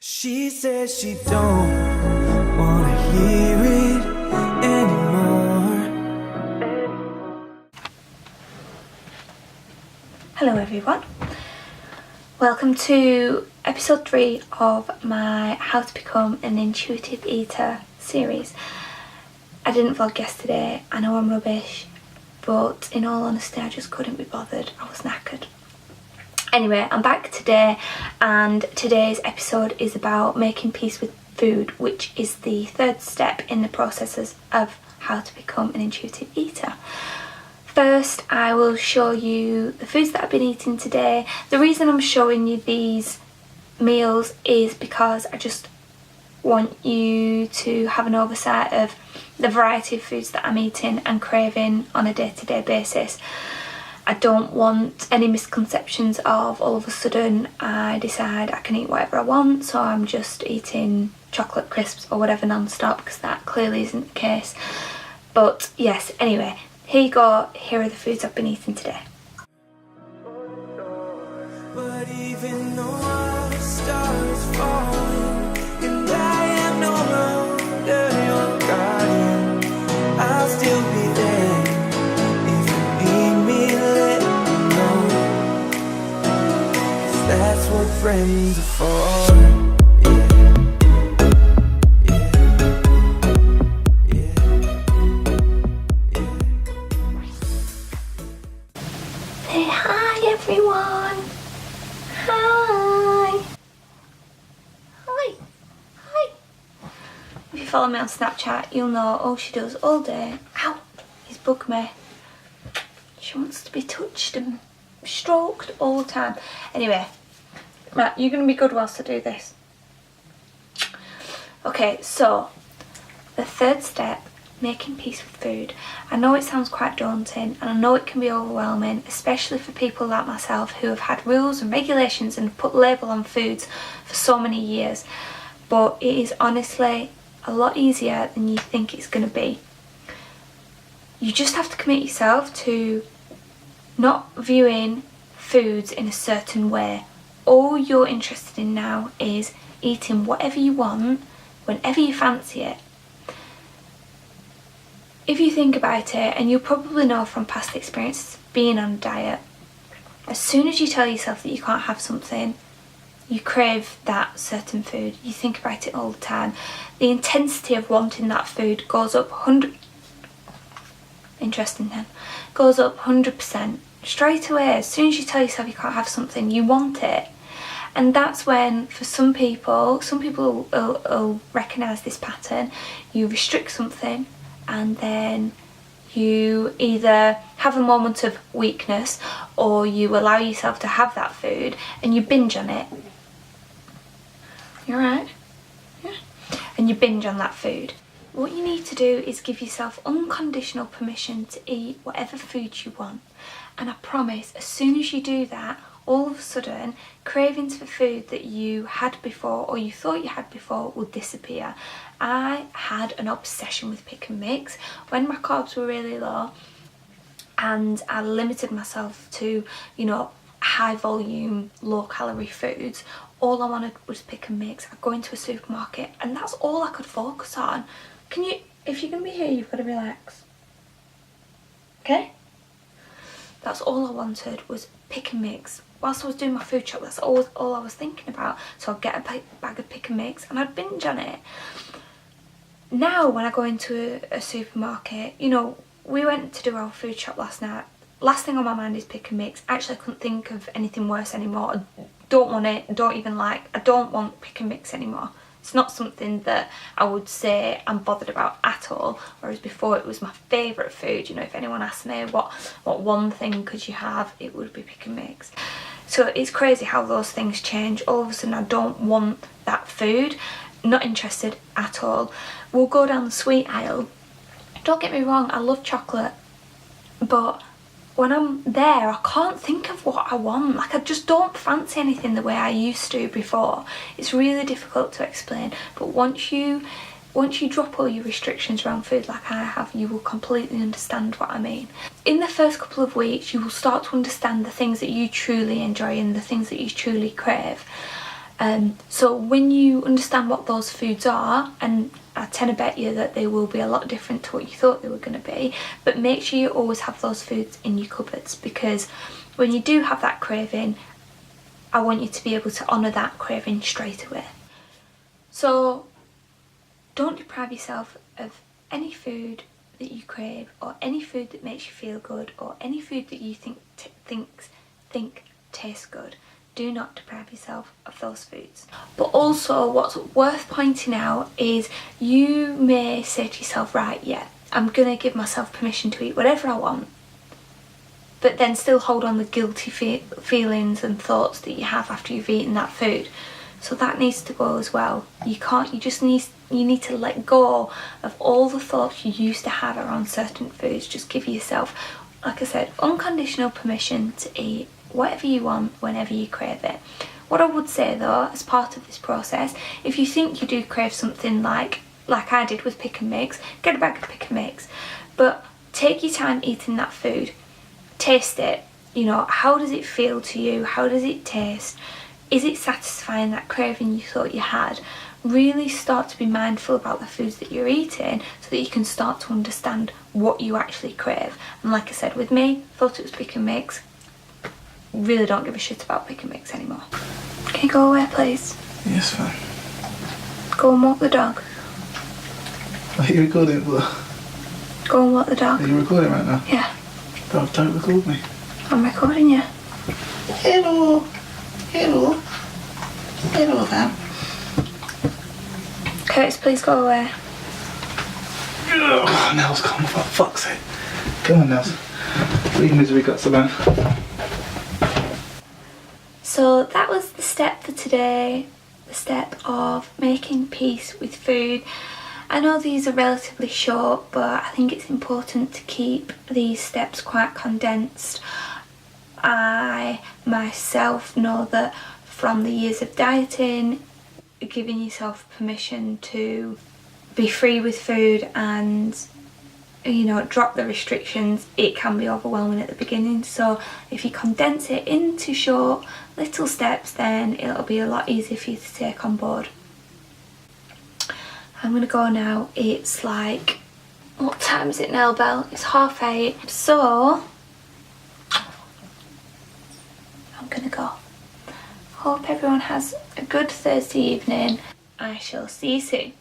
She says she don't wanna hear it anymore. Hello everyone, welcome to episode 3 of my How to Become an Intuitive Eater series. I didn't vlog yesterday, I know I'm rubbish, but in all honesty I just couldn't be bothered, I was knackered. Anyway, I'm back today and today's episode is about making peace with food, which is the third step in the processes of how to become an intuitive eater. First, I will show you the foods that I've been eating today. The reason I'm showing you these meals is because I just want you to have an oversight of the variety of foods that I'm eating and craving on a day-to-day basis. I don't want any misconceptions of all of a sudden I decide I can eat whatever I want, so I'm just eating chocolate crisps or whatever non-stop, because that clearly isn't the case. But yes, anyway, here you go, here are the foods I've been eating today. But even though our stars falling and I am no longer your guardian, I'll still be there. If you need me, let me know. 'Cause that's what friends are for. Say hi everyone! Hi! Hi! Hi! If you follow me on Snapchat, you'll know all she does all day. Ow! He's bugged me. She wants to be touched and stroked all the time. Anyway, Matt, you're going to be good whilst I do this. Okay, so the third step, making peace with food. I know it sounds quite daunting and I know it can be overwhelming, especially for people like myself who have had rules and regulations and put label on foods for so many years, but it is honestly a lot easier than you think it's going to be. You just have to commit yourself to not viewing foods in a certain way. All you're interested in now is eating whatever you want whenever you fancy it. If you think about it, and you'll probably know from past experiences being on a diet, as soon as you tell yourself that you can't have something, you crave that certain food. You think about it all the time. The intensity of wanting that food goes up 100% straight away. As soon as you tell yourself you can't have something, you want it. And that's when, for some people will recognise this pattern. You restrict something and then you either have a moment of weakness or you allow yourself to have that food and you binge on it. You alright? Yeah. And you binge on that food. What you need to do is give yourself unconditional permission to eat whatever food you want. And I promise, as soon as you do that, all of a sudden, cravings for food that you had before or you thought you had before will disappear. I had an obsession with pick and mix when my carbs were really low and I limited myself to, high volume, low calorie foods. All I wanted was pick and mix. I'd go into a supermarket and that's all I could focus on. If you're going to be here, you've got to relax. Okay? That's all I wanted was pick and mix. Whilst I was doing my food shop, that's all I was thinking about. So I'd get a bag of pick and mix and I'd binge on it. Now when I go into a supermarket, we went to do our food shop last night. Last thing on my mind is pick and mix. Actually, I couldn't think of anything worse anymore. I don't want it, I don't want pick and mix anymore. It's not something that I would say I'm bothered about at all, whereas before it was my favourite food. If anyone asked me what one thing could you have, it would be pick and mix. So it's crazy how those things change. All of a sudden I don't want that food, not interested at all. We'll go down the sweet aisle. Don't get me wrong, I love chocolate, but when I'm there I can't think of what I want. I just don't fancy anything the way I used to before. It's really difficult to explain, but once you drop all your restrictions around food like I have, you will completely understand what I mean. In the first couple of weeks you will start to understand the things that you truly enjoy and the things that you truly crave. So when you understand what those foods are, and I tend to bet you that they will be a lot different to what you thought they were going to be, but make sure you always have those foods in your cupboards, because when you do have that craving, I want you to be able to honour that craving straight away. So don't deprive yourself of any food that you crave, or any food that makes you feel good, or any food that you think tastes good. Do not deprive yourself of those foods. But also, what's worth pointing out is you may say to yourself, right, yeah, I'm gonna give myself permission to eat whatever I want, but then still hold on the guilty feelings and thoughts that you have after you've eaten that food. So that needs to go as well. You need to let go of all the thoughts you used to have around certain foods. Just give yourself, like I said, unconditional permission to eat whatever you want whenever you crave it. What I would say though, as part of this process, if you think you do crave something like I did with pick and mix, get a bag of pick and mix, but take your time eating that food. Taste it. You know, how does it feel to you? How does it taste? Is it satisfying that craving you thought you had? Really start to be mindful about the foods that you're eating so that you can start to understand what you actually crave. And like I said, with me, thought it was pick and mix. Really don't give a shit about pick and mix anymore. Can you go away, please? Yes, fine. Go and walk the dog. Are you recording? Go and walk the dog. Are you recording right now? Yeah, Don't record me. I'm recording you. Hello. Hello. Hello, fam. Curtis, please go away. Oh, Nels, come on, for fuck's sake. Come on, Nels. Leave misery guts alone. So that was the step for today, the step of making peace with food. I know these are relatively short, but I think it's important to keep these steps quite condensed. I myself know that from the years of dieting, giving yourself permission to be free with food and, you know, drop the restrictions, it can be overwhelming at the beginning. So if you condense it into short little steps, then it'll be a lot easier for you to take on board. I'm gonna go now. It's like, what time is it now, Belle? It's 8:30. So I'm gonna go. Hope everyone has a good Thursday evening. I shall see you soon.